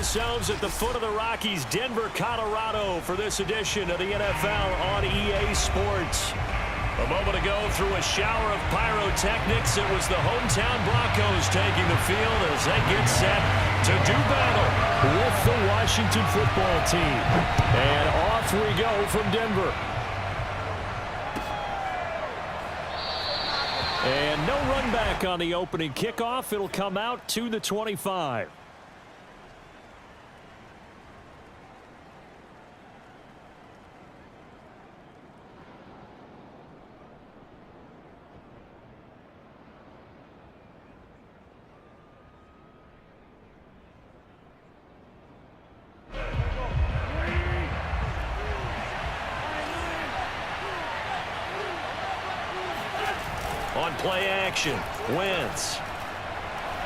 ourselves at the foot of the Rockies, Denver, Colorado, for this edition of the NFL on EA Sports. A moment ago, through a shower of pyrotechnics, it was the hometown Broncos taking the field as they get set to do battle with the Washington football team. And off we go from Denver. And no run back on the opening kickoff. It'll come out to the 25. On play action, Wentz.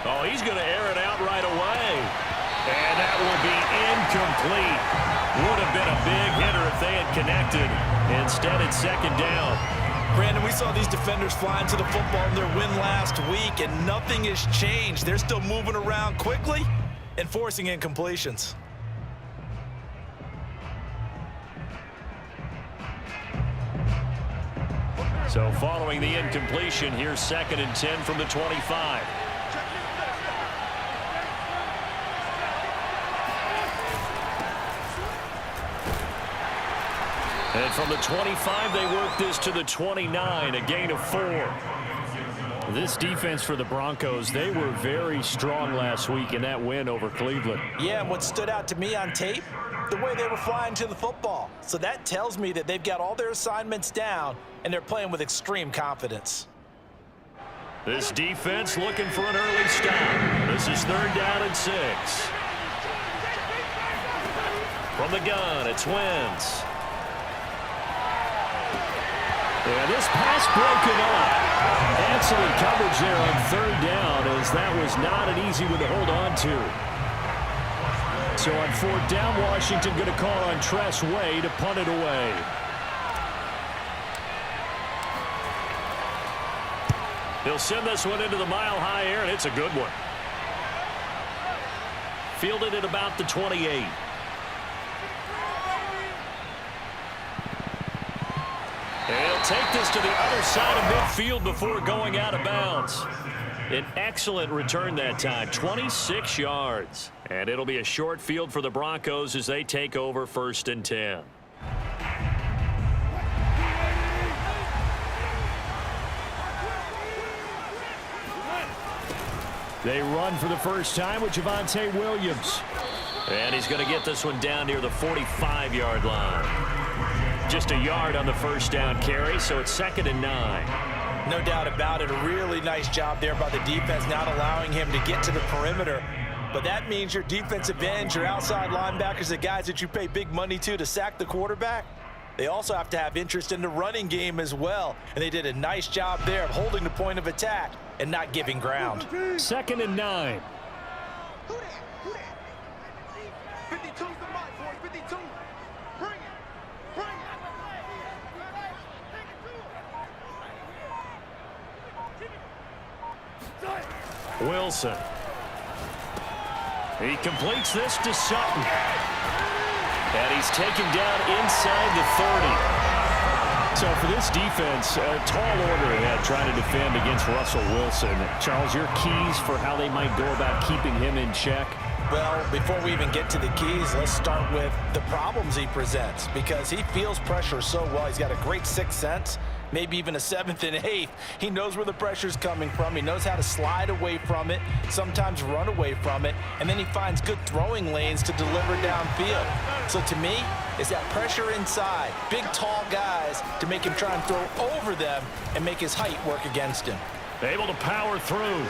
Oh, he's going to air it out right away. And that will be incomplete. Would have been a big hitter if they had connected. Instead, it's second down. Brandon, we saw these defenders flying to the football in their win last week, and nothing has changed. They're still moving around quickly and forcing incompletions. So following the incompletion, here's 2nd and 10 from the 25. And from the 25, they work this to the 29, a gain of 4. This defense for the Broncos, they were very strong last week in that win over Cleveland. Yeah, and what stood out to me on tape, the way they were flying to the football. So that tells me that they've got all their assignments down, and they're playing with extreme confidence. This defense looking for an early stop. This is 3rd down and 6. From the gun, it's Wentz. And this pass broken up. Excellent coverage there on 3rd down, as that was not an easy one to hold on to. So on 4th down, Washington going to call on Tress Way to punt it away. He'll send this one into the mile-high air, and it's a good one. Fielded at about the 28. He'll take this to the other side of midfield before going out of bounds. An excellent return that time, 26 yards. And it'll be a short field for the Broncos as they take over 1st and 10. They run for the first time with Javonte Williams. And he's going to get this one down near the 45-yard line. Just a yard on the 1st down carry, so it's 2nd and 9. No doubt about it. A really nice job there by the defense, not allowing him to get to the perimeter. But that means your defensive ends, your outside linebackers, the guys that you pay big money to sack the quarterback, they also have to have interest in the running game as well. And they did a nice job there of holding the point of attack and not giving ground. 2nd and 9. Wilson. He completes this to Sutton. And he's taken down inside the 30. So for this defense, a tall order ahead trying to defend against Russell Wilson. Charles, your keys for how they might go about keeping him in check? Well, before we even get to the keys, let's start with the problems he presents, because he feels pressure so well. He's got a great 6th sense, maybe even a 7th and 8th. He knows where the pressure's coming from. He knows how to slide away from it, sometimes run away from it, and then he finds good throwing lanes to deliver downfield. So to me, it's that pressure inside, big, tall guys to make him try and throw over them and make his height work against him. Able to power through.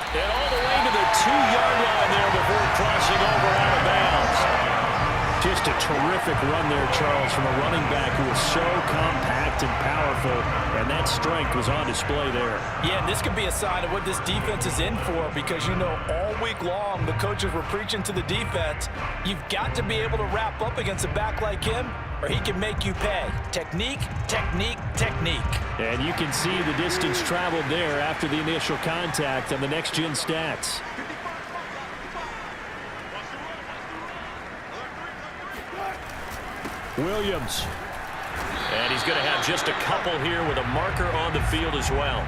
And all the way to the 2-yard line there before crossing over out of bounds. Just a terrific run there, Charles, from a running back who is so compact and powerful, and that strength was on display there. Yeah, and this could be a sign of what this defense is in for, because, you know, all week long the coaches were preaching to the defense, you've got to be able to wrap up against a back like him, or he can make you pay. Technique, technique, technique. And you can see the distance traveled there after the initial contact on the next-gen stats. Williams. And he's going to have just a couple here with a marker on the field as well.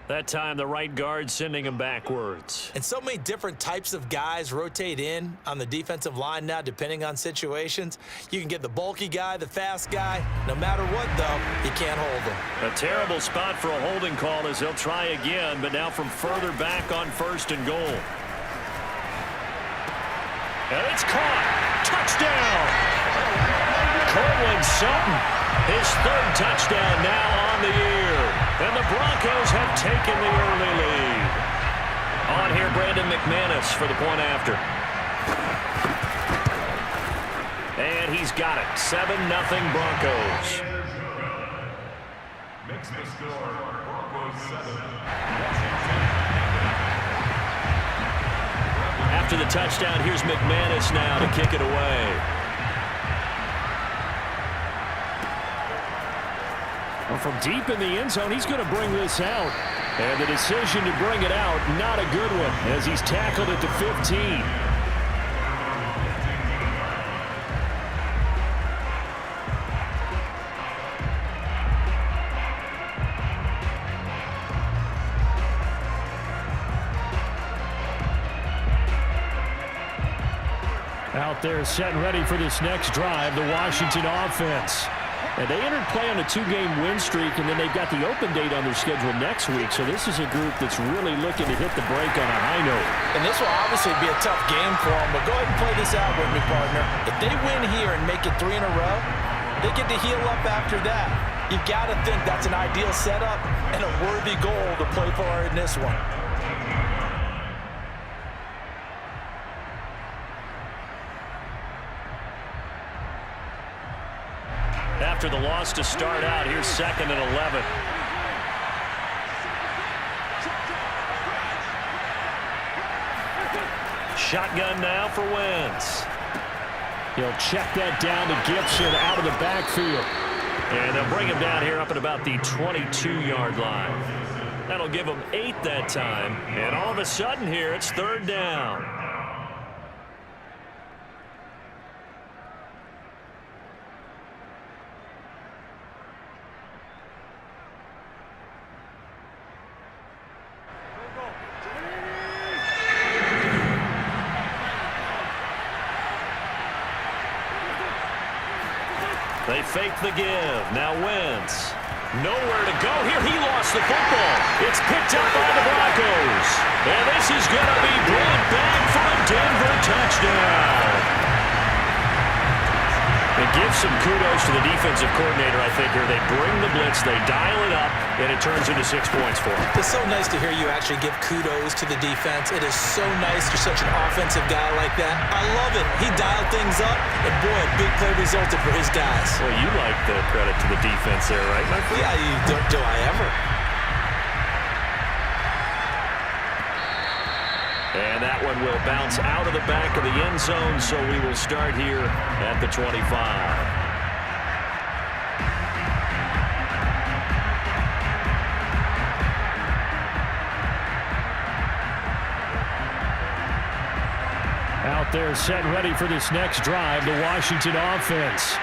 That time, the right guard sending him backwards. And so many different types of guys rotate in on the defensive line now, depending on situations. You can get the bulky guy, the fast guy. No matter what, though, you can't hold him. A terrible spot for a holding call as they'll try again, but now from further back on 1st and goal. And it's caught. Touchdown! Cortland Sutton, his 3rd touchdown now on the year. And the Broncos have taken the early lead. On here, Brandon McManus for the point after. And he's got it. 7-0 Broncos. Makes the score, Broncos 7. After the touchdown, here's McManus now to kick it away. Well, from deep in the end zone, he's going to bring this out. And the decision to bring it out, not a good one, as he's tackled at the 15. Out there set and ready for this next drive, the Washington offense. And they entered play on a 2-game win streak, and then they've got the open date on their schedule next week. So this is a group that's really looking to hit the break on a high note. And this will obviously be a tough game for them, but go ahead and play this out with me, partner. If they win here and make it 3 in a row, they get to heal up after that. You've got to think that's an ideal setup and a worthy goal to play for in this one. After the loss to start out, here's 2nd and 11. Shotgun now for Wentz. He'll check that down to Gibson out of the backfield. And they'll bring him down here up at about the 22-yard line. That'll give him 8 that time. And all of a sudden here, it's 3rd down. They fake the give. Now Wentz. Nowhere to go here. He lost the football. It's picked up by the Broncos. And this is going to be brought back for a Denver touchdown. It gives some kudos to the defensive coordinator, I think, here. They bring the blitz, they dial it up, and it turns into 6 points for them. It's so nice to hear you actually give kudos to the defense. It is so nice you're such an offensive guy like that. I love it. He dialed things up, and boy, a big play resulted for his guys. Well, you like the credit to the defense there, right, my friend? Yeah, do I ever? And that one will bounce out of the back of the end zone, so we will start here at the 25. Out there set and ready for this next drive, the Washington offense.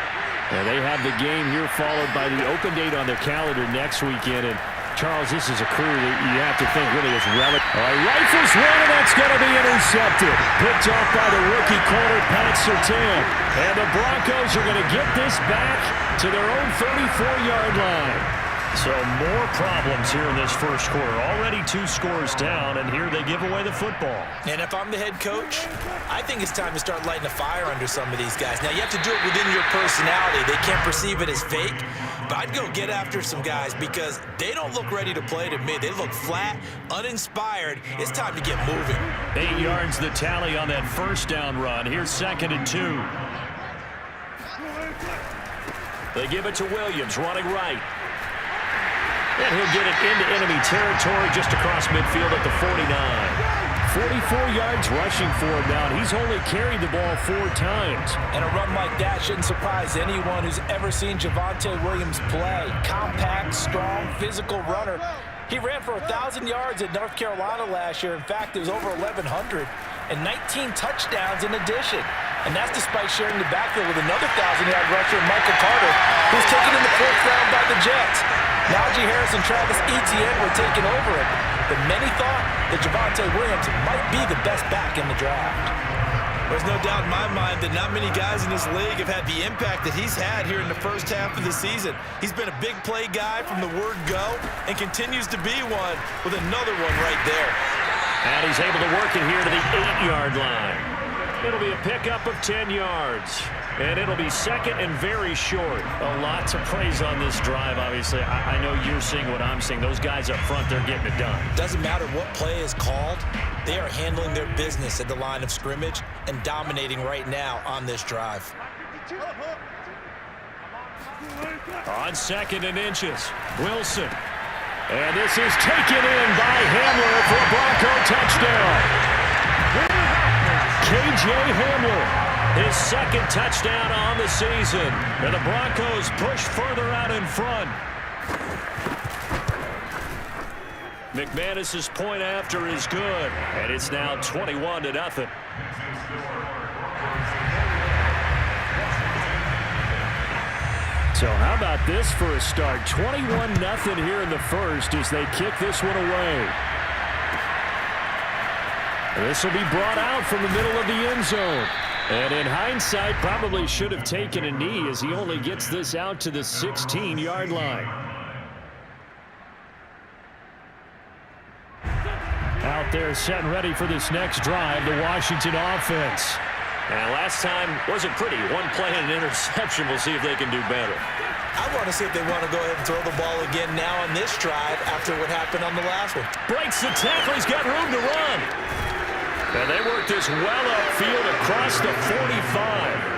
And they have the game here followed by the open date on their calendar next weekend. And Charles, this is a crew that you have to think really is relevant. All right, rifles one, and that's going to be intercepted. Picked off by the rookie corner, Pat Surtain. And the Broncos are going to get this back to their own 34-yard line. So more problems here in this first quarter. Already 2 scores down, and here they give away the football. And if I'm the head coach, I think it's time to start lighting a fire under some of these guys. Now, you have to do it within your personality. They can't perceive it as fake. But I'd go get after some guys because they don't look ready to play to me. They look flat, uninspired. It's time to get moving. 8 yards the tally on that first down run. Here's 2nd and 2. They give it to Williams, running right. And he'll get it into enemy territory just across midfield at the 49. 44 yards rushing for him now, and he's only carried the ball 4 times. And a run like that shouldn't surprise anyone who's ever seen Javonte Williams play. Compact, strong, physical runner. He ran for 1,000 yards at North Carolina last year. In fact, it was over 1,100 and 19 touchdowns in addition. And that's despite sharing the backfield with another 1,000-yard rusher, Michael Carter, who's taken in the 4th round by the Jets. Najee Harris and Travis Etienne were taking over him, but many thought that Javonte Williams might be the best back in the draft. There's no doubt in my mind that not many guys in this league have had the impact that he's had here in the first half of the season. He's been a big play guy from the word go and continues to be one with another one right there. And he's able to work it here to the 8-yard line. It'll be a pickup of 10 yards. And it'll be second and very short. A lot to praise on this drive, obviously. I know you're seeing what I'm seeing. Those guys up front, they're getting it done. Doesn't matter what play is called. They are handling their business at the line of scrimmage and dominating right now on this drive. On 2nd and inches, Wilson. And this is taken in by Hamler for a Bronco touchdown. K.J. Hamler, his 2nd touchdown on the season. And the Broncos push further out in front. McManus's point after is good, and it's now 21-0. So how about this for a start? 21-0 here in the first as they kick this one away. This will be brought out from the middle of the end zone. And in hindsight, probably should have taken a knee as he only gets this out to the 16-yard line. Out there set and ready for this next drive, the Washington offense. And last time wasn't pretty. One play and an interception. We'll see if they can do better. I want to see if they want to go ahead and throw the ball again now on this drive after what happened on the last one. Breaks the tackle. He's got room to run. And they work this well upfield across the 45.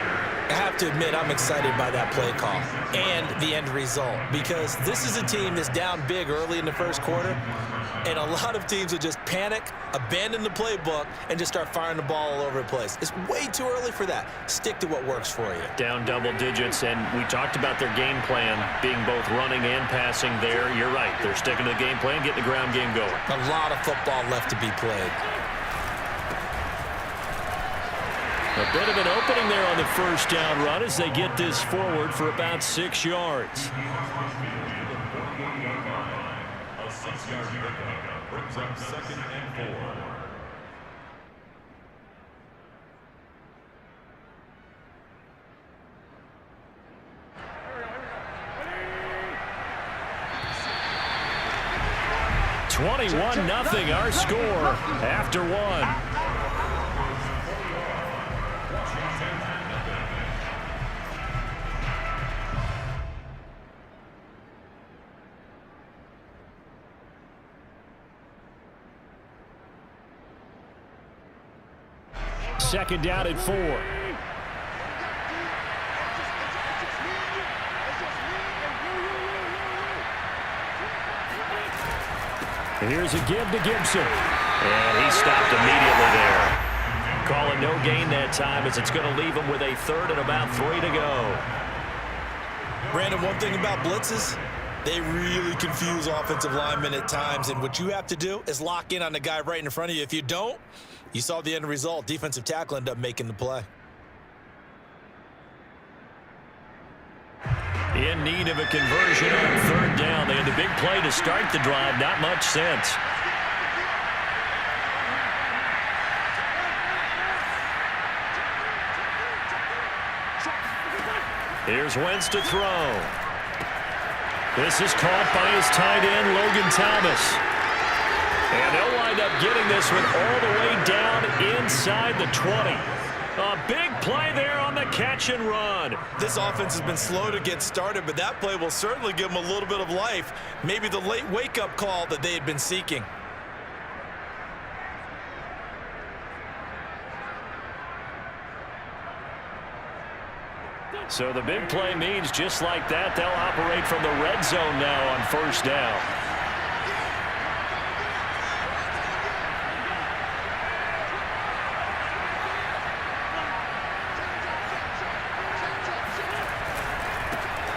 I have to admit, I'm excited by that play call and the end result because this is a team that's down big early in the first quarter, and a lot of teams will just panic, abandon the playbook, and just start firing the ball all over the place. It's way too early for that. Stick to what works for you. Down double digits, and we talked about their game plan being both running and passing there. You're right. They're sticking to the game plan, getting the ground game going. A lot of football left to be played. A bit of an opening there on the first down run as they get this forward for about 6 yards. A 6-yard pickup brings up 2nd and 4. Nothing our score after one. Second down at 4. Here's a give to Gibson. And he stopped immediately there. Calling no gain that time as it's going to leave him with a 3rd and about 3 to go. Brandon, one thing about blitzes, they really confuse offensive linemen at times, and what you have to do is lock in on the guy right in front of you. If you don't, you saw the end result. Defensive tackle ended up making the play. In need of a conversion on 3rd down. They had the big play to start the drive. Not much sense. Here's Wentz to throw. This is caught by his tight end, Logan Thomas. And they'll wind up getting this one all the way down inside the 20. A big play there on the catch and run. This offense has been slow to get started, but that play will certainly give them a little bit of life. Maybe the late wake-up call that they had been seeking. So the big play means just like that, they'll operate from the red zone now on 1st down.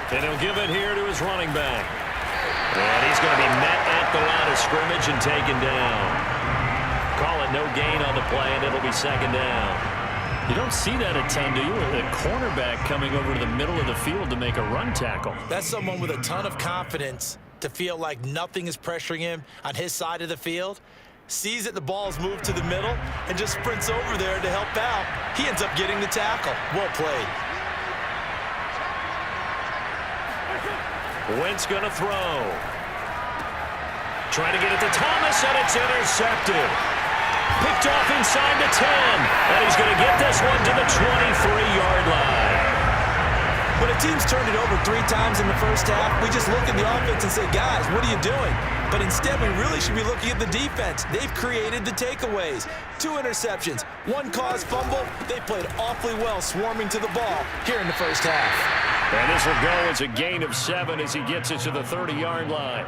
And he'll give it here to his running back. And he's going to be met at the line of scrimmage and taken down. Call it no gain on the play, and it'll be 2nd down. You don't see that a ton, do you? A cornerback coming over to the middle of the field to make a run tackle. That's someone with a ton of confidence to feel like nothing is pressuring him on his side of the field. Sees that the ball's moved to the middle and just sprints over there to help out. He ends up getting the tackle. Well played. Wentz going to throw. Trying to get it to Thomas, and it's intercepted. Picked off inside the 10, and he's going to get this one to the 23-yard line. When a team's turned it over 3 times in the first half, we just look at the offense and say, guys, what are you doing? But instead, we really should be looking at the defense. They've created the takeaways. 2 interceptions, 1 caused fumble. They played awfully well swarming to the ball here in the first half. And this will go as a gain of 7 as he gets it to the 30-yard line.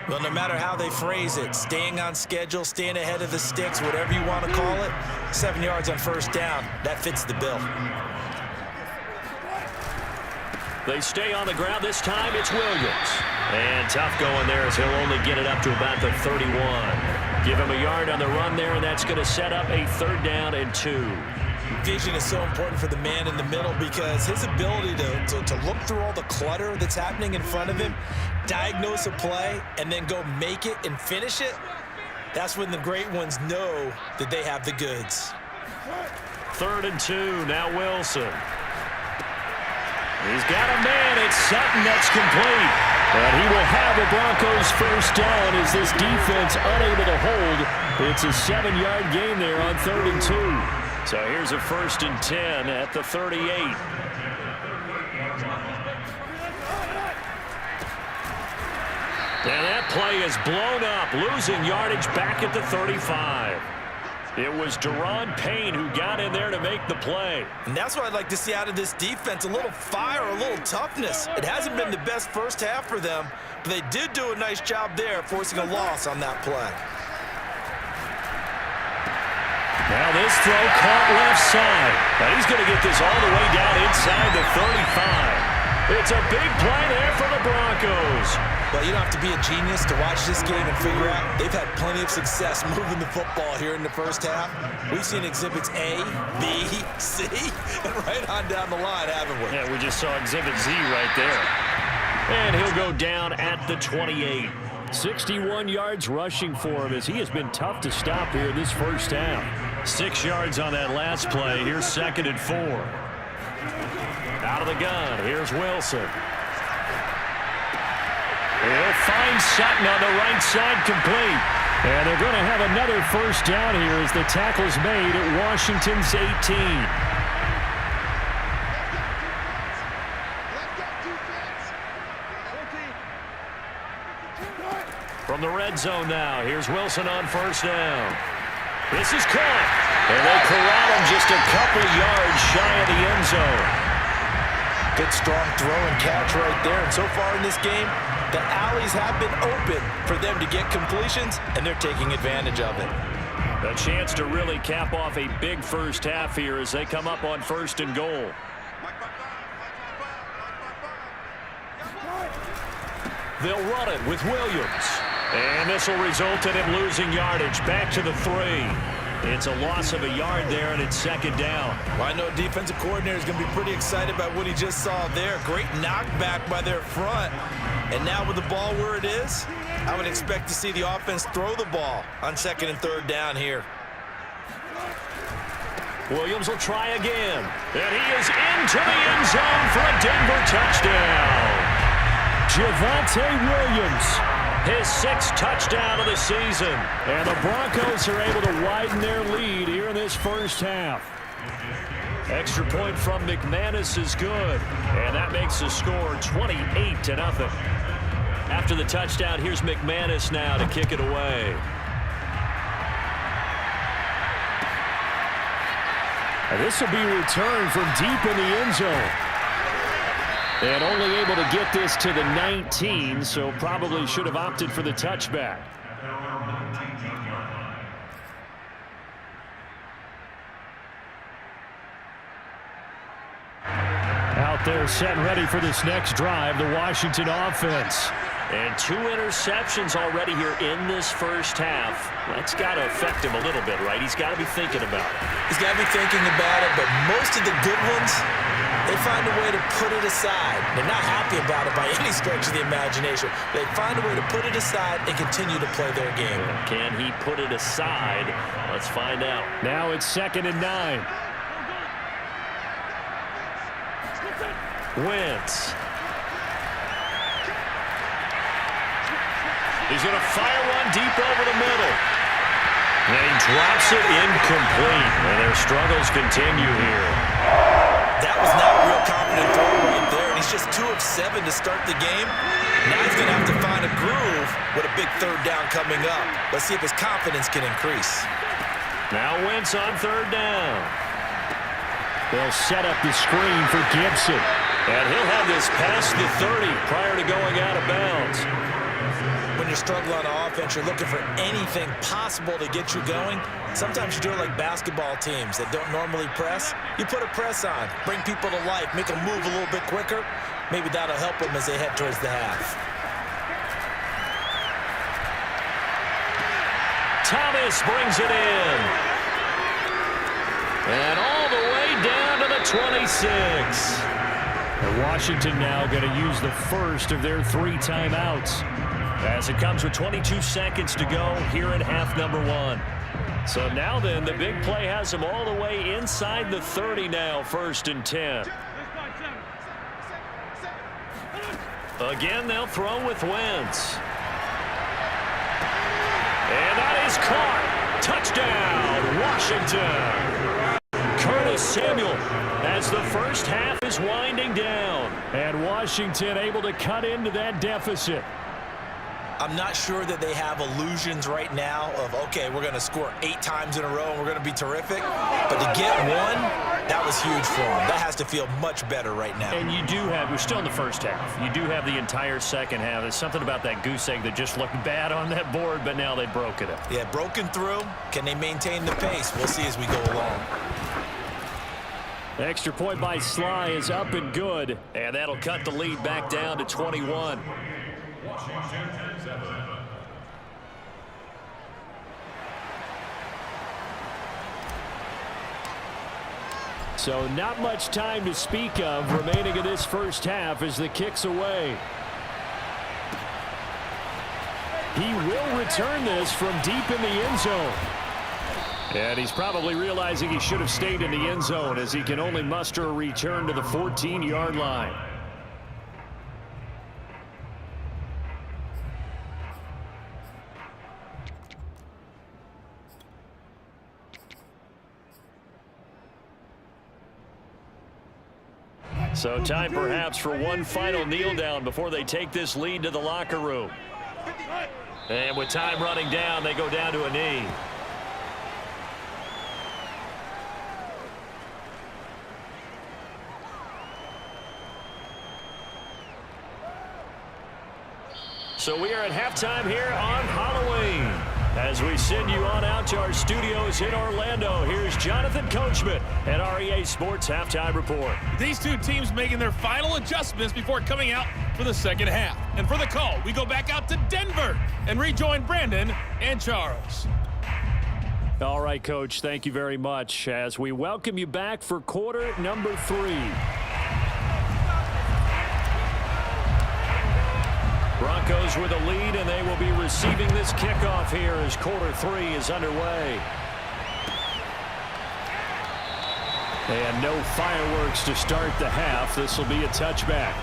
Well, no matter how they phrase it, staying on schedule, staying ahead of the sticks, whatever you want to call it, 7 yards on first down, that fits the bill. They stay on the ground. This time it's Williams. And tough going there as he'll only get it up to about the 31. Give him a yard on the run there, and that's going to set up a 3rd down and 2. Vision is so important for the man in the middle because his ability to look through all the clutter that's happening in front of him, diagnose a play, and then go make it and finish it, that's when the great ones know that they have the goods. 3rd and 2, now Wilson. He's got a man. It's Sutton that's complete. And he will have the Broncos first down as this defense unable to hold. It's a 7-yard gain there on 3rd and 2. So here's a 1st and 10 at the 38. And that play is blown up, losing yardage back at the 35. It was Deron Payne who got in there to make the play. And that's what I'd like to see out of this defense, a little fire, a little toughness. It hasn't been the best first half for them, but they did do a nice job there forcing a loss on that play. Now this throw caught left side. And he's going to get this all the way down inside the 35. It's a big play there for the Broncos. Well, you don't have to be a genius to watch this game and figure out they've had plenty of success moving the football here in the first half. We've seen exhibits A, B, C, and right on down the line, haven't we? Yeah, we just saw exhibit Z right there. And he'll go down at the 28. 61 yards rushing for him as he has been tough to stop here in this first half. 6 yards on that last play. Here's 2nd and 4. Out of the gun. Here's Wilson. He'll find Sutton on the right side complete. And they're going to have another first down here as the tackle's made at Washington's 18. From the red zone now, here's Wilson on first down. This is caught. And they corral him just a couple yards shy of the end zone. Good strong throw and catch right there. And so far in this game, the alleys have been open for them to get completions, and they're taking advantage of it. A chance to really cap off a big first half here as they come up on 1st and goal. They'll run it with Williams. And this will result in him losing yardage back to the 3. It's a loss of a yard there, and it's 2nd down. Well, I know defensive coordinator is going to be pretty excited about what he just saw there. Great knockback by their front. And now with the ball where it is, I would expect to see the offense throw the ball on 2nd and 3rd down here. Williams will try again. And he is into the end zone for a Denver touchdown. Javonte Williams, his 6th touchdown of the season. And the Broncos are able to widen their lead here in this first half. Extra point from McManus is good. And that makes the score 28-0. After the touchdown, here's McManus now to kick it away. And this will be returned from deep in the end zone. And only able to get this to the 19, so probably should have opted for the touchback. Out there set and ready for this next drive, the Washington offense. And 2 interceptions already here in this first half. That's got to affect him a little bit, right? He's got to be thinking about it. He's got to be thinking about it, but most of the good ones, they find a way to put it aside. They're not happy about it by any stretch of the imagination. They find a way to put it aside and continue to play their game. Can he put it aside? Let's find out. Now it's 2nd and 9. Wentz. He's going to fire one deep over the middle. And he drops it incomplete. And their struggles continue here. That was not a real confident throw right there. And he's just 2 of 7 to start the game. Now he's going to have to find a groove with a big 3rd down coming up. Let's see if his confidence can increase. Now Wentz on 3rd down. They'll set up the screen for Gibson. And he'll have this past the 30 prior to going out of bounds. When you're struggling on offense, you're looking for anything possible to get you going. Sometimes you do it like basketball teams that don't normally press. You put a press on, bring people to life, make them move a little bit quicker. Maybe that'll help them as they head towards the half. Thomas brings it in. And all the way down to the 26. And Washington now going to use the first of their 3 timeouts. As it comes with 22 seconds to go here in half number 1. So now then, the big play has them all the way inside the 30 now, 1st and 10. Again, they'll throw with Wentz. And that is caught. Touchdown, Washington. Curtis Samuel as the first half is winding down. And Washington able to cut into that deficit. I'm not sure that they have illusions right now of, okay, we're going to score 8 times in a row and we're going to be terrific. But to get 1, that was huge for them. That has to feel much better right now. And you do have, we're still in the first half. You do have the entire second half. There's something about that goose egg that just looked bad on that board, but now they broke it up. Yeah, broken through. Can they maintain the pace? We'll see as we go along. The extra point by Sly is up and good. And that'll cut the lead back down to 21. So not much time to speak of remaining in this first half as the kick's away. He will return this from deep in the end zone. And he's probably realizing he should have stayed in the end zone as he can only muster a return to the 14-yard line. So time perhaps for one final kneel down before they take this lead to the locker room. And with time running down, they go down to a knee. So we are at halftime here on Halloween. As we send you on out to our studios in Orlando, here's Jonathan Coachman at REA Sports Halftime Report. These 2 teams making their final adjustments before coming out for the second half. And for the call, we go back out to Denver and rejoin Brandon and Charles. All right, Coach, thank you very much as we welcome you back for quarter number 3. Broncos with a lead, and they will be receiving this kickoff here as quarter 3 is underway. And no fireworks to start the half. This will be a touchback.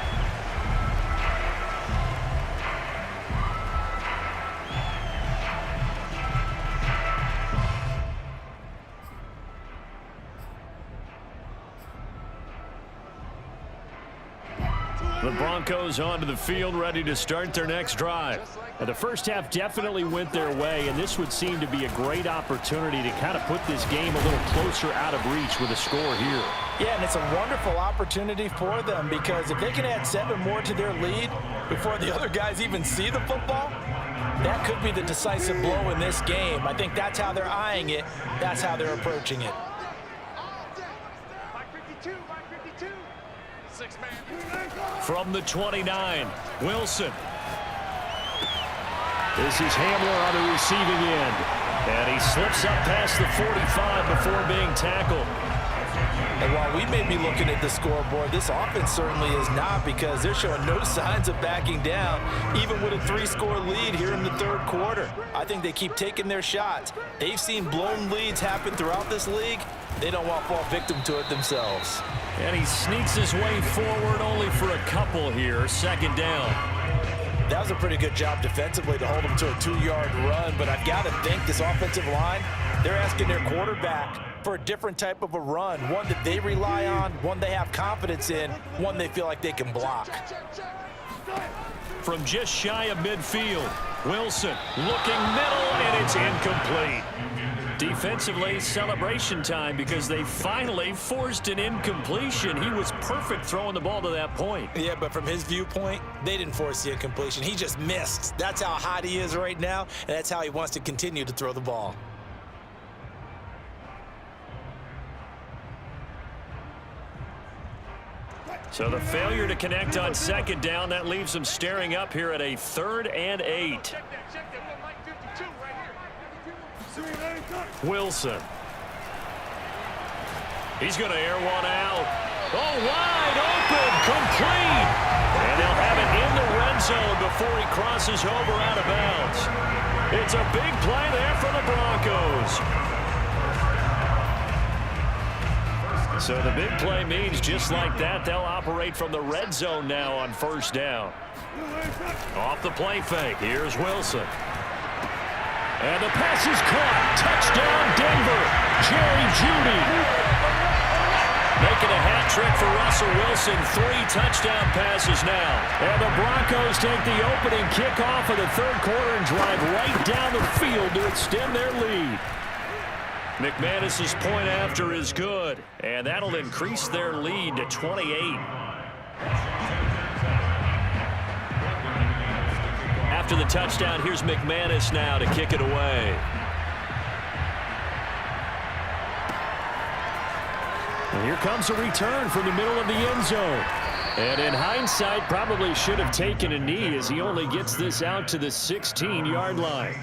The Broncos onto the field, ready to start their next drive. And the first half definitely went their way, and this would seem to be a great opportunity to kind of put this game a little closer out of reach with a score here. Yeah, and it's a wonderful opportunity for them because if they can add 7 more to their lead before the other guys even see the football, that could be the decisive blow in this game. I think that's how they're eyeing it. That's how they're approaching it. From the 29, Wilson. This is Hamler on the receiving end. And he slips up past the 45 before being tackled. And while we may be looking at the scoreboard, this offense certainly is not, because they're showing no signs of backing down, even with a 3-score lead here in the third quarter. I think they keep taking their shots. They've seen blown leads happen throughout this league. They don't want to fall victim to it themselves. And he sneaks his way forward only for a couple here. Second down. That was a pretty good job defensively to hold them to a 2-yard run, but I've got to think this offensive line, they're asking their quarterback for a different type of a run, one that they rely on, one they have confidence in, one they feel like they can block. From just shy of midfield, Wilson looking middle, and it's incomplete. Defensively, celebration time, because they finally forced an incompletion. He was perfect throwing the ball to that point. Yeah, but from his viewpoint, they didn't force the incompletion. He just missed. That's how hot he is right now, and that's how he wants to continue to throw the ball. So the failure to connect on second down, that leaves them staring up here at a 3rd and 8. Wilson. He's going to air one out. Oh, wide open, complete. And they'll have it in the red zone before he crosses over out of bounds. It's a big play there for the Broncos. So the big play means just like that, they'll operate from the red zone now on first down. Off the play fake, here's Wilson. And the pass is caught. Touchdown, Denver. Jerry Jeudy. Making a hat trick for Russell Wilson. 3 touchdown passes now. And the Broncos take the opening kickoff of the third quarter and drive right down the field to extend their lead. McManus's point after is good, and that'll increase their lead to 28. After the touchdown, here's McManus now to kick it away. And here comes a return from the middle of the end zone. And in hindsight, probably should have taken a knee, as he only gets this out to the 16-yard line.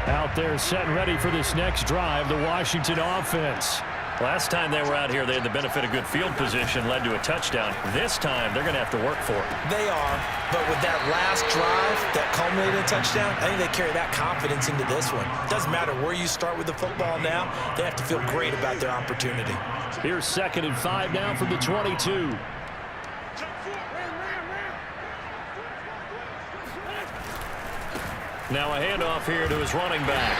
Out there set and ready for this next drive, the Washington offense. Last time they were out here, they had the benefit of good field position, led to a touchdown. This time, they're going to have to work for it. They are, but with that last drive that culminated in a touchdown, I think they carry that confidence into this one. Doesn't matter where you start with the football now, they have to feel great about their opportunity. Here's 2nd and 5 now from the 22. Now a handoff here to his running back.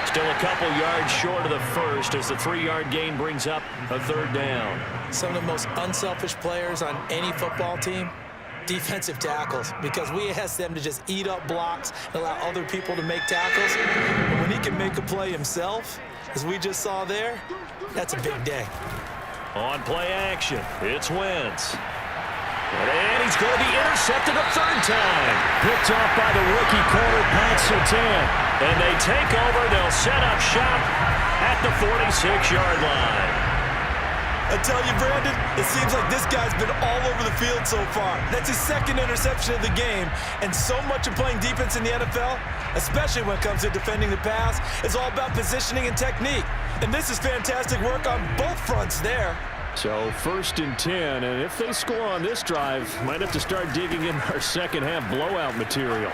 Still a couple yards short of the first as the 3-yard gain brings up a 3rd down. Some of the most unselfish players on any football team, defensive tackles, because we ask them to just eat up blocks and allow other people to make tackles. But when he can make a play himself, as we just saw there, that's a big day. On play action, it's Wentz. And he's going to be intercepted a 3rd time. Picked off by the rookie corner, Pat Surtain. And they take over. They'll set up shop at the 46-yard line. I tell you, Brandon, it seems like this guy's been all over the field so far. That's his 2nd interception of the game. And so much of playing defense in the NFL, especially when it comes to defending the pass, is all about positioning and technique. And this is fantastic work on both fronts there. So 1st and 10, and if they score on this drive, might have to start digging in our second-half blowout material.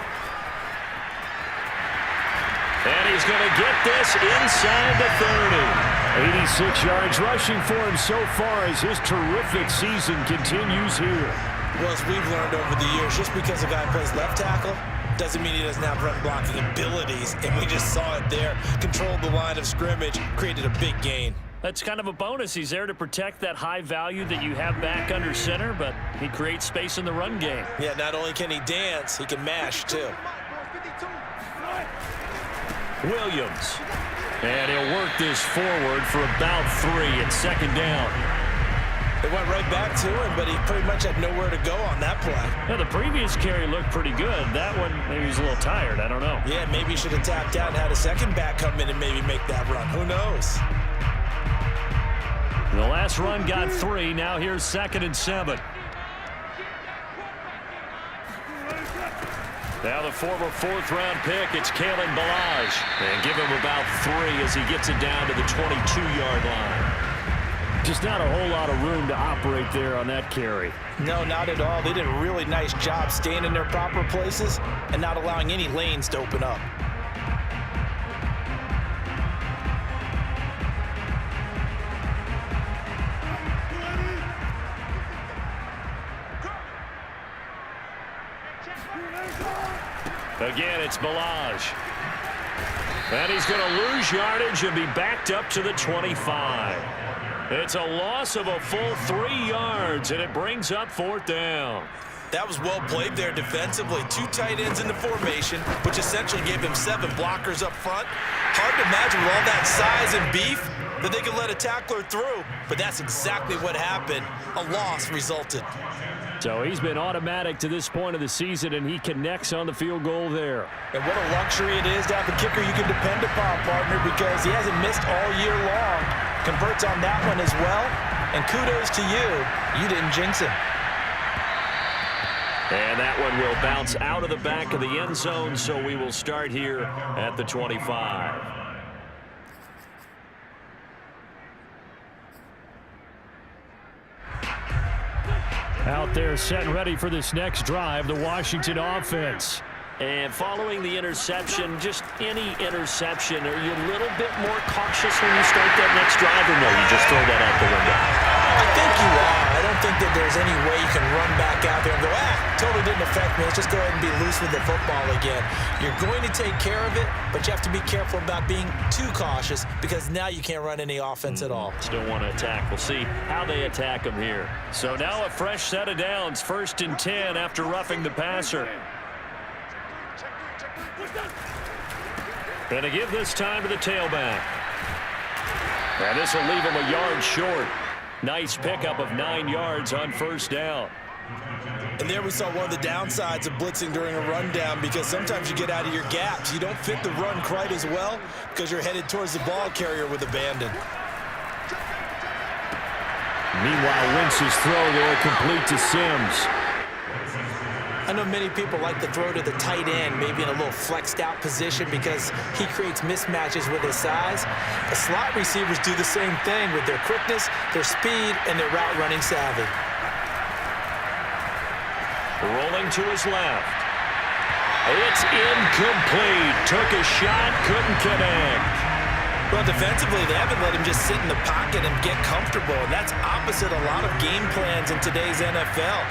And he's going to get this inside the 30. 86 yards rushing for him so far as his terrific season continues here. Well, as we've learned over the years, just because a guy plays left tackle doesn't mean he doesn't have run blocking abilities. And we just saw it there. Controlled the line of scrimmage, created a big gain. That's kind of a bonus. He's there to protect that high value that you have back under center, but he creates space in the run game. Yeah, not only can he dance, he can mash, too. Williams. And he'll work this forward for about 3 at 2nd down. It went right back to him, but he pretty much had nowhere to go on that play. Now, the previous carry looked pretty good. That one, maybe he's a little tired. I don't know. Yeah, maybe he should have tapped out and had a second back come in and maybe make that run. Who knows? The last run got 3. Now here's 2nd and 7. Now the former 4th-round pick, it's Kalen Ballage. And give him about 3 as he gets it down to the 22-yard line. Just not a whole lot of room to operate there on that carry. No, not at all. They did a really nice job staying in their proper places and not allowing any lanes to open up. Again, it's Ballage. And he's going to lose yardage and be backed up to the 25. It's a loss of a full 3 yards, and it brings up 4th down. That was well played there defensively. 2 tight ends in the formation, which essentially gave him 7 blockers up front. Hard to imagine with all that size and beef that they could let a tackler through, but that's exactly what happened. A loss resulted. So he's been automatic to this point of the season, and he connects on the field goal there. And what a luxury it is to have a kicker you can depend upon, partner, because he hasn't missed all year long. Converts on that one as well. And kudos to you. You didn't jinx him. And that one will bounce out of the back of the end zone, so we will start here at the 25. Out there set and ready for this next drive, the Washington offense. And following the interception, just any interception, are you a little bit more cautious when you start that next drive, or no, you just throw that out the window? I think you are. I don't think that there's any way you can run back out there and go, totally didn't affect me. Let's just go ahead and be loose with the football again. You're going to take care of it, but you have to be careful about being too cautious because now you can't run any offense at all. Still want to attack. We'll see how they attack them here. So now a fresh set of downs, 1st and 10 after roughing the passer. Going to give this time to the tailback. And this will leave him a yard short. Nice pickup of 9 yards on 1st down. And there we saw one of the downsides of blitzing during a rundown, because sometimes you get out of your gaps. You don't fit the run quite as well because you're headed towards the ball carrier with abandon. Meanwhile, Wentz's throw there complete to Sims. I know many people like to throw to the tight end, maybe in a little flexed out position because he creates mismatches with his size. The slot receivers do the same thing with their quickness, their speed, and their route running savvy. Rolling to his left. It's incomplete. Took a shot, couldn't connect. Well, defensively, they haven't let him just sit in the pocket and get comfortable, and that's opposite a lot of game plans in today's NFL.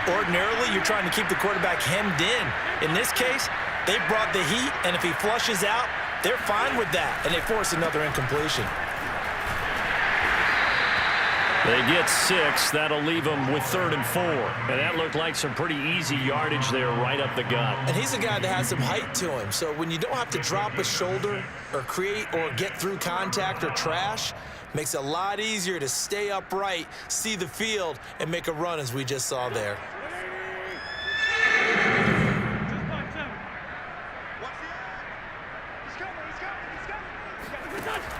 Ordinarily, you're trying to keep the quarterback hemmed in. In this case, they brought the heat, and if he flushes out, they're fine with that, and they force another incompletion. They get 6. That'll leave them with 3rd and 4. And that looked like some pretty easy yardage there right up the gut. And he's a guy that has some height to him, so when you don't have to drop a shoulder or create or get through contact or trash, makes it a lot easier to stay upright, see the field, and make a run as we just saw there.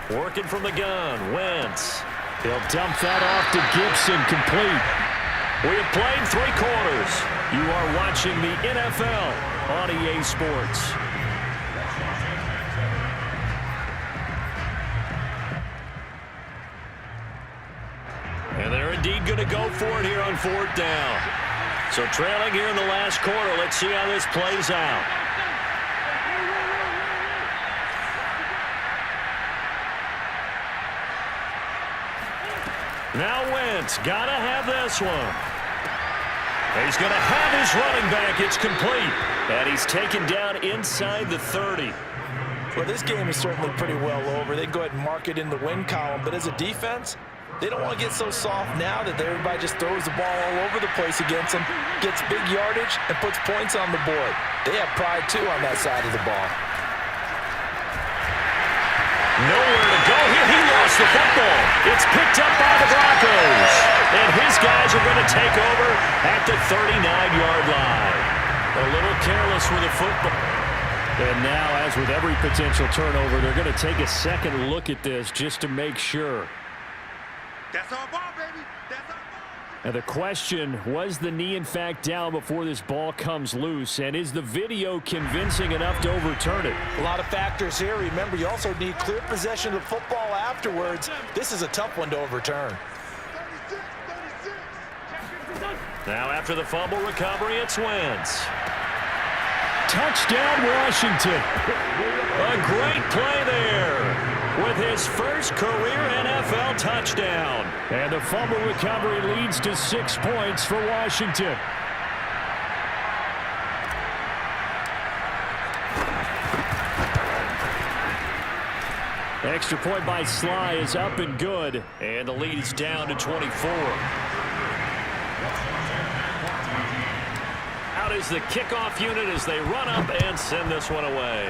Working from the gun, Wentz. He'll dump that off to Gibson, complete. We have played 3 quarters. You are watching the NFL on EA Sports. And they're indeed going to go for it here on 4th down. So trailing here in the last quarter, let's see how this plays out. Now Wentz, gotta have this one. He's gonna have his running back. It's complete. And he's taken down inside the 30. Well, this game is certainly pretty well over. They go ahead and mark it in the win column. But as a defense, they don't want to get so soft now that everybody just throws the ball all over the place against them, gets big yardage, and puts points on the board. They have pride, too, on that side of the ball. Nowhere to go here. He lost the football. It's picked up by the Broncos. And his guys are going to take over at the 39-yard line. A little careless with the football. And now, as with every potential turnover, they're going to take a second look at this just to make sure. That's our ball, baby. That's our ball. And the question, was the knee in fact down before this ball comes loose? And is the video convincing enough to overturn it? A lot of factors here. Remember, you also need clear possession of the football afterwards. This is a tough one to overturn. 36. Now after the fumble recovery, it's Wentz. Touchdown, Washington. A great play there with his first career NFL touchdown. And the fumble recovery leads to 6 points for Washington. Extra point by Sly is up and good. And the lead is down to 24. Out is the kickoff unit as they run up and send this one away.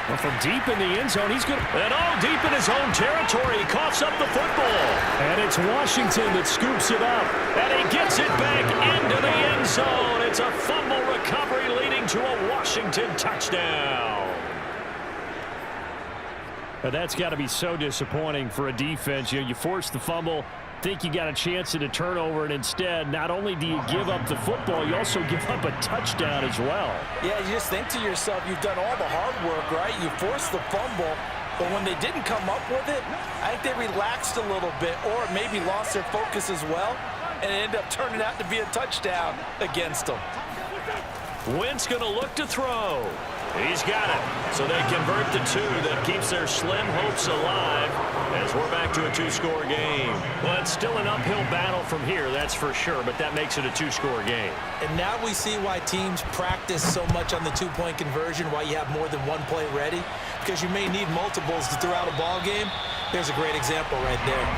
Well, from deep in the end zone, he's good. And all deep in his own territory, he coughs up the football. And it's Washington that scoops it up. And he gets it back into the end zone. It's a fumble recovery leading to a Washington touchdown. But that's got to be so disappointing for a defense. You force the fumble, think you got a chance at a turnover, and instead, not only do you give up the football, you also give up a touchdown as well. Yeah, you just think to yourself, you've done all the hard work, right? You forced the fumble, but when they didn't come up with it, I think they relaxed a little bit or maybe lost their focus as well, and it ended up turning out to be a touchdown against them. Wentz going to look to throw. He's got it. So they convert the two. That keeps their slim hopes alive as we're back to a two-score game. Well, it's still an uphill battle from here, that's for sure, but that makes it a two-score game. And now we see why teams practice so much on the two-point conversion, why you have more than one play ready, because you may need multiples to throw out a ball game. There's a great example right there.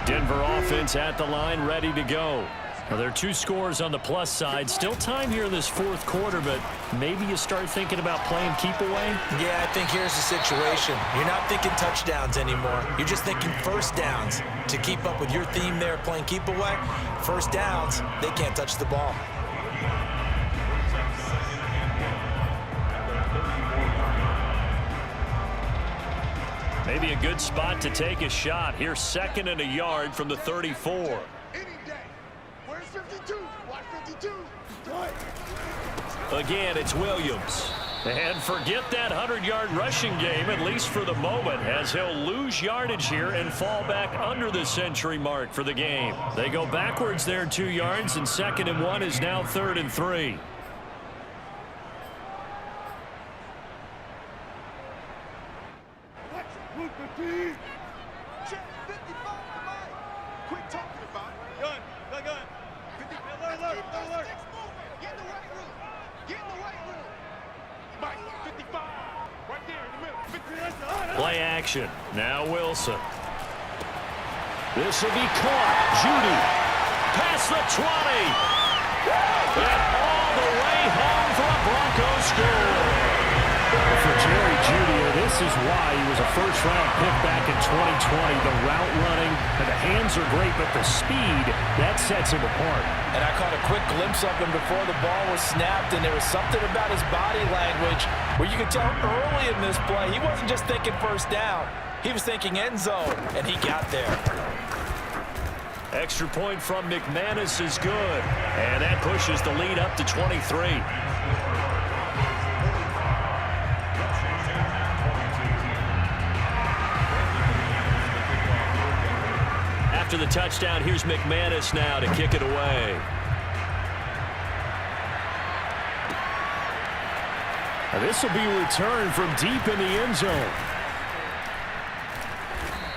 Denver offense at the line, ready to go. Now, there are 2 scores on the plus side. Still time here in this fourth quarter, but maybe you start thinking about playing keep away? Yeah, I think here's the situation. You're not thinking touchdowns anymore. You're just thinking first downs. To keep up with your theme there, playing keep away, first downs, they can't touch the ball. Maybe a good spot to take a shot. Here's 2nd and a yard from the 34. Any day. Where's 52? Watch 52. Again, it's Williams. And forget that 100-yard rushing game, at least for the moment, as he'll lose yardage here and fall back under the century mark for the game. They go backwards there 2 yards, and 2nd and 1 is now 3rd and 3. Quit talking about it. Gun. Alert. Get in the right room. Mike, 55. Right there in the middle. Play action. Now Wilson. This will be caught. Judy. Past the 20. And all the way home for a Broncos score. For Jerry Jeudy, this is why he was a first-round pick back in 2020. The route running, and the hands are great, but the speed, that sets him apart. And I caught a quick glimpse of him before the ball was snapped, and there was something about his body language where you could tell early in this play he wasn't just thinking first down. He was thinking end zone, and he got there. Extra point from McManus is good. And that pushes the lead up to 23. After the touchdown, here's McManus now to kick it away. Now, this will be returned from deep in the end zone.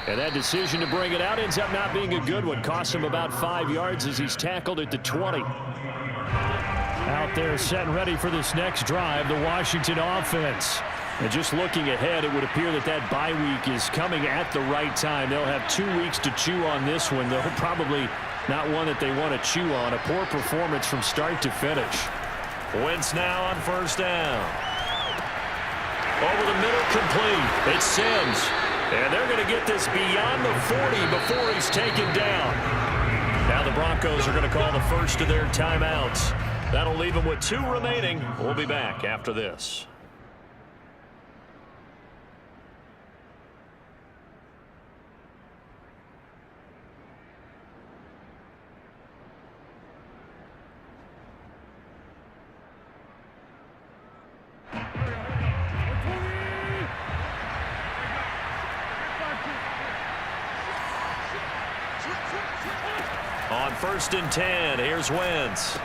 And that decision to bring it out ends up not being a good one. Costs him about 5 yards as he's tackled at the 20. Out there set and ready for this next drive, the Washington offense. And just looking ahead, it would appear that that bye week is coming at the right time. They'll have 2 weeks to chew on this one, though probably not one that they want to chew on. A poor performance from start to finish. Wentz now on 1st down. Over the middle, complete. It's Sims. And they're going to get this beyond the 40 before he's taken down. Now the Broncos are going to call the first of their timeouts. That'll leave them with 2 remaining. We'll be back after this. On 1st and 10, here's Wentz.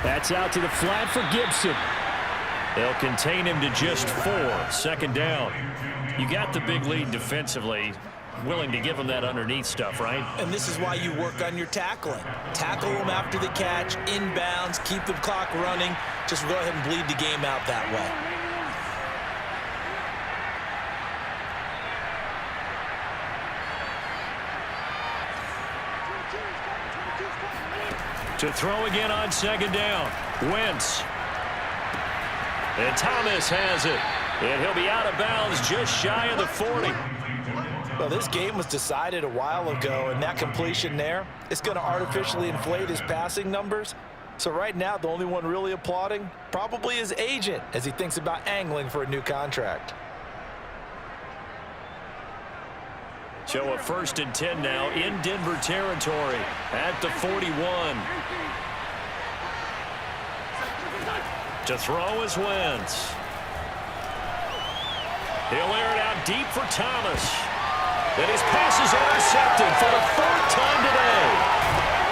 That's out to the flat for Gibson. They'll contain him to just 4. 2nd down. You got the big lead defensively. Willing to give him that underneath stuff, right? And this is why you work on your tackling. Tackle them after the catch, inbounds, keep the clock running. Just go ahead and bleed the game out that way. To throw again on 2nd down. Wentz. And Thomas has it. And he'll be out of bounds just shy of the 40. Well, this game was decided a while ago, and that completion there is going to artificially inflate his passing numbers. So right now, the only one really applauding probably his agent as he thinks about angling for a new contract. So a 1st and 10 now in Denver territory at the 41. To throw is Wentz. He'll air it out deep for Thomas. And his pass is intercepted for the 3rd time today.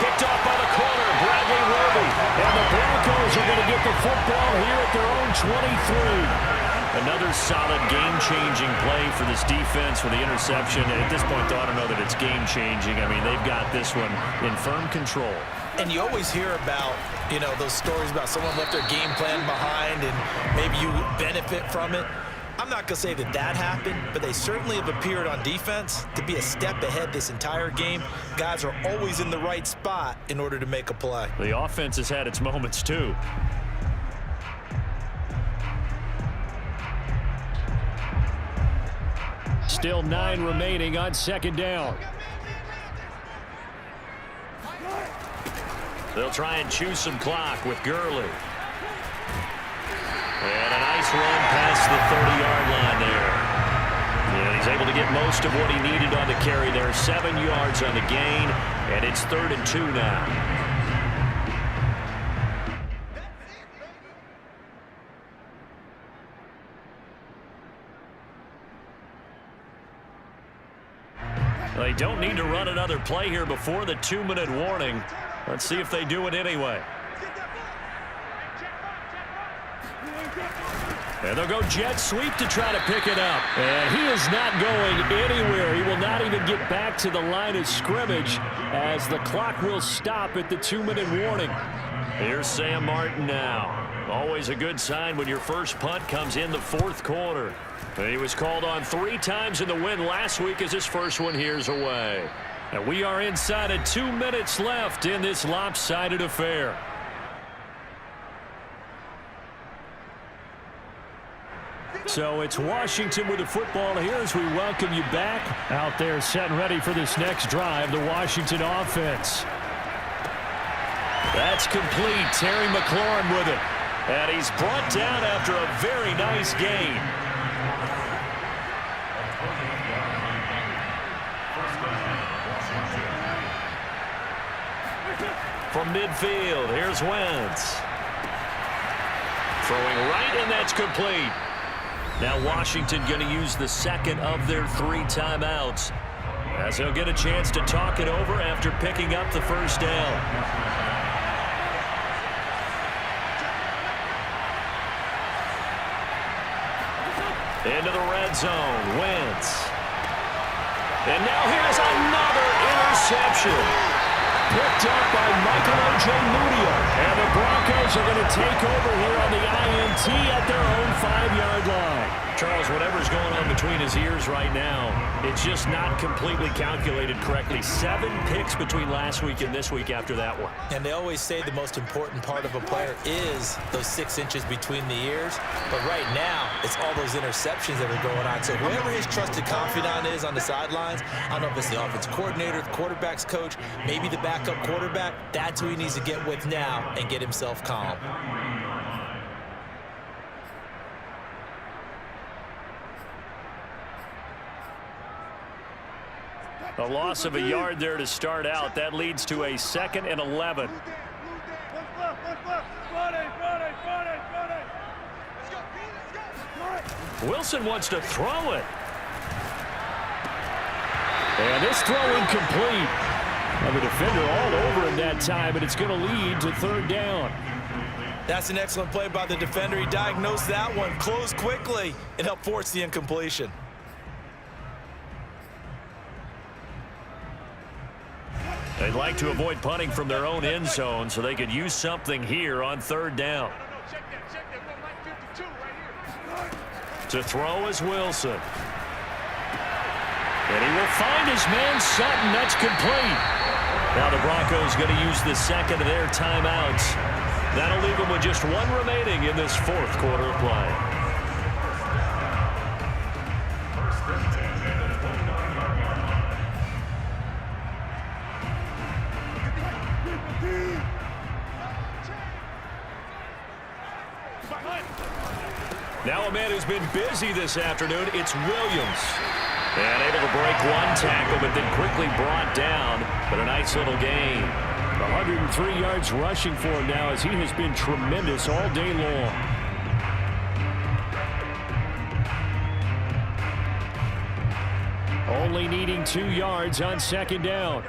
Picked off by the corner, Bradley Roby. And the Broncos are going to get the football here at their own 23. Another solid game-changing play for this defense with the interception. At this point, though, I don't know that it's game-changing. I mean, they've got this one in firm control. And you always hear about, you know, those stories about someone left their game plan behind and maybe you benefit from it. I'm not going to say that that happened, but they certainly have appeared on defense to be a step ahead this entire game. Guys are always in the right spot in order to make a play. The offense has had its moments, too. Still 9 remaining on 2nd down. They'll try and choose some clock with Gurley. And a nice run past the 30-yard line there. And he's able to get most of what he needed on the carry there. 7 yards on the gain, and it's 3rd and 2 now. They don't need to run another play here before the 2-minute warning. Let's see if they do it anyway. And they'll go jet sweep to try to pick it up. And he is not going anywhere. He will not even get back to the line of scrimmage as the clock will stop at the 2-minute warning. Here's Sam Martin now. Always a good sign when your first punt comes in the 4th quarter. He was called on 3 times in the win last week as his first one here's away. And we are inside of 2 minutes left in this lopsided affair. So it's Washington with the football here as we welcome you back. Out there set and ready for this next drive, the Washington offense. That's complete. Terry McLaurin with it. And he's brought down after a very nice gain. From midfield, here's Wentz. Throwing right, and that's complete. Now Washington going to use the 2nd of their 3 timeouts as they'll get a chance to talk it over after picking up the 1st down. Into the red zone, Wentz. And now here's another interception. Picked up by Michael Ojemudia. And the Broncos are going to take over here on the INT at their own 5-yard line. Charles, whatever's going on between his ears right now, it's just not completely calculated correctly. 7 picks between last week and this week after that one. And they always say the most important part of a player is those 6 inches between the ears. But right now, it's all those interceptions that are going on. So whoever his trusted confidant is on the sidelines, I don't know if it's the offensive coordinator, the quarterback's coach, maybe the backup quarterback, that's who he needs to get with now and get himself calm. A loss of a yard there to start out. That leads to a 2nd and 11. Wilson wants to throw it. And this throw incomplete. And the defender all over him that time, and it's going to lead to 3rd down. That's an excellent play by the defender. He diagnosed that one, closed quickly, and helped force the incompletion. They'd like to avoid punting from their own end zone so they could use something here on 3rd down. To throw is Wilson. And he will find his man Sutton. That's complete. Now the Broncos going to use the 2nd of their timeouts. That'll leave them with just 1 remaining in this 4th quarter of play. Now a man who's been busy this afternoon, it's Williams. And able to break 1 tackle, but then quickly brought down. But a nice little gain. 103 yards rushing for him now as he has been tremendous all day long. Only needing 2 yards on 2nd down.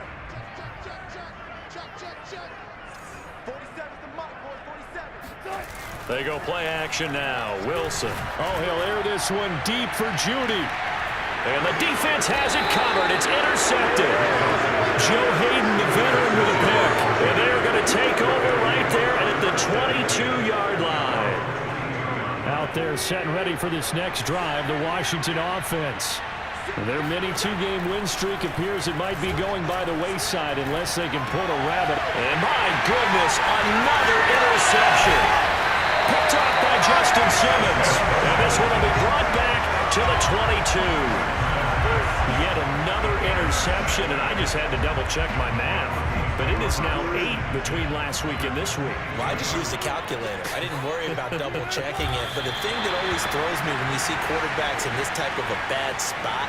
They go play action now. Wilson. Oh, he'll air this one deep for Judy. And the defense has it covered. It's intercepted. Joe Hayden, the veteran, with a pick. And they're going to take over right there at the 22-yard line. Out there set and ready for this next drive, the Washington offense. Their mini 2-game win streak appears it might be going by the wayside unless they can pull a rabbit. And my goodness, another interception. Picked off by Justin Simmons. And this one will be brought back to the 22. Yet another interception, and I just had to double-check my math. But it is now 8 between last week and this week. Well, I just used a calculator. I didn't worry about double-checking it. But the thing that always throws me when you see quarterbacks in this type of a bad spot